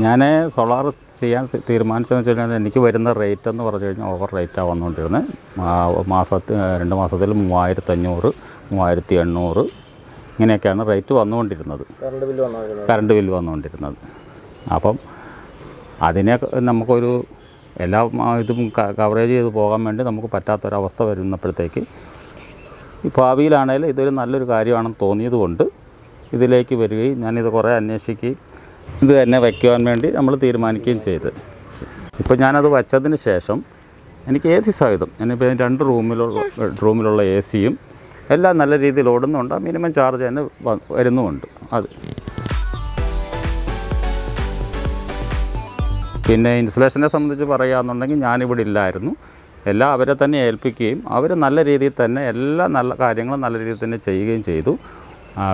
ഞാൻ സോളാർ ചെയ്യാൻ തീരുമാനിച്ചതെന്ന് വെച്ച് കഴിഞ്ഞാൽ എനിക്ക് വരുന്ന റേറ്റ് എന്ന് പറഞ്ഞു കഴിഞ്ഞാൽ ഓവർ റേറ്റാണ് വന്നുകൊണ്ടിരുന്നത്. 2 മാസത്തിൽ 3500, 3800 ഇങ്ങനെയൊക്കെയാണ് റേറ്റ് വന്നുകൊണ്ടിരുന്നത്, കറണ്ട് ബില്ല് വന്നുകൊണ്ടിരുന്നത്. അപ്പം അതിനെ നമുക്കൊരു എല്ലാ ഇതും കവറേജ് ചെയ്ത് പോകാൻ വേണ്ടി നമുക്ക് പറ്റാത്തൊരവസ്ഥ വരുന്നപ്പോഴത്തേക്ക് ഭാവിയിലാണെങ്കിലും ഇതൊരു നല്ലൊരു കാര്യമാണെന്ന് തോന്നിയത് കൊണ്ട് ഇതിലേക്ക് വരികയും ഞാനിത് കുറേ അന്വേഷിക്കുകയും ഇത് തന്നെ വയ്ക്കുവാൻ വേണ്ടി നമ്മൾ തീരുമാനിക്കുകയും ചെയ്ത്. ഇപ്പോൾ ഞാനത് വച്ചതിന് ശേഷം എനിക്ക് AC സഹിതം ഞാനിപ്പോൾ 2 റൂമിലുള്ള AC-യും എല്ലാം നല്ല രീതിയിൽ ഓടുന്നുണ്ട്. മിനിമം ചാർജ് തന്നെ വരുന്നുമുണ്ട്. അത് പിന്നെ ഇൻസുലേഷനെ സംബന്ധിച്ച് പറയുകയാണെന്നുണ്ടെങ്കിൽ ഞാനിവിടെ ഇല്ലായിരുന്നു. എല്ലാം അവരെ തന്നെ ഏൽപ്പിക്കുകയും അവർ നല്ല രീതിയിൽ തന്നെ എല്ലാ നല്ല കാര്യങ്ങളും നല്ല രീതിയിൽ തന്നെ ചെയ്യുകയും ചെയ്തു.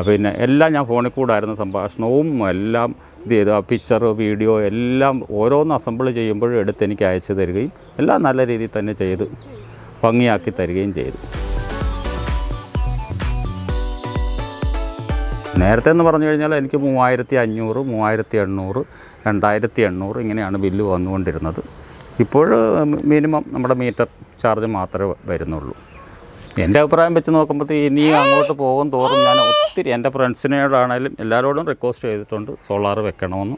പിന്നെ എല്ലാം ഞാൻ ഫോണിൽ കൂടായിരുന്നു സംഭാഷണവും എല്ലാം ഇത് ചെയ്തു. പിക്ചർ, വീഡിയോ എല്ലാം ഓരോന്ന് അസംബിൾ ചെയ്യുമ്പോഴും എടുത്ത് എനിക്ക് അയച്ചു തരികയും എല്ലാം നല്ല രീതിയിൽ തന്നെ ചെയ്ത് ഭംഗിയാക്കി തരികയും ചെയ്തു. നേരത്തെ എന്ന് പറഞ്ഞു കഴിഞ്ഞാൽ എനിക്ക് 3500, 3800, 2800 ഇങ്ങനെയാണ് ബില്ല് വന്നുകൊണ്ടിരുന്നത്. ഇപ്പോൾ മിനിമം നമ്മുടെ മീറ്റർ ചാർജ് മാത്രമേ വരുന്നുള്ളൂ. എൻ്റെ അഭിപ്രായം വെച്ച് നോക്കുമ്പോൾ ഇനി അങ്ങോട്ട് പോകും തോറും ഞാൻ ഒത്തിരി എൻ്റെ ഫ്രണ്ട്സിനോടാണെങ്കിലും എല്ലാവരോടും റിക്വസ്റ്റ് ചെയ്തിട്ടുണ്ട് സോളാർ വെക്കണമെന്ന്.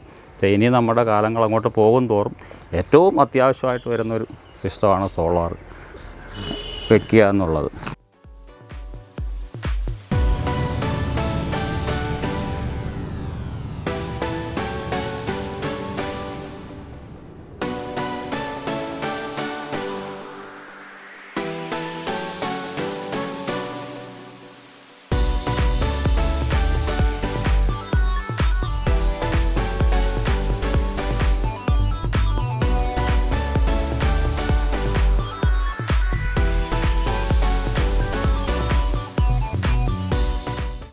ഇനി നമ്മുടെ കാലങ്ങൾ അങ്ങോട്ട് പോകും തോറും ഏറ്റവും അത്യാവശ്യമായിട്ട് വരുന്നൊരു സിസ്റ്റമാണ് സോളാർ വെക്കുക എന്നുള്ളത്.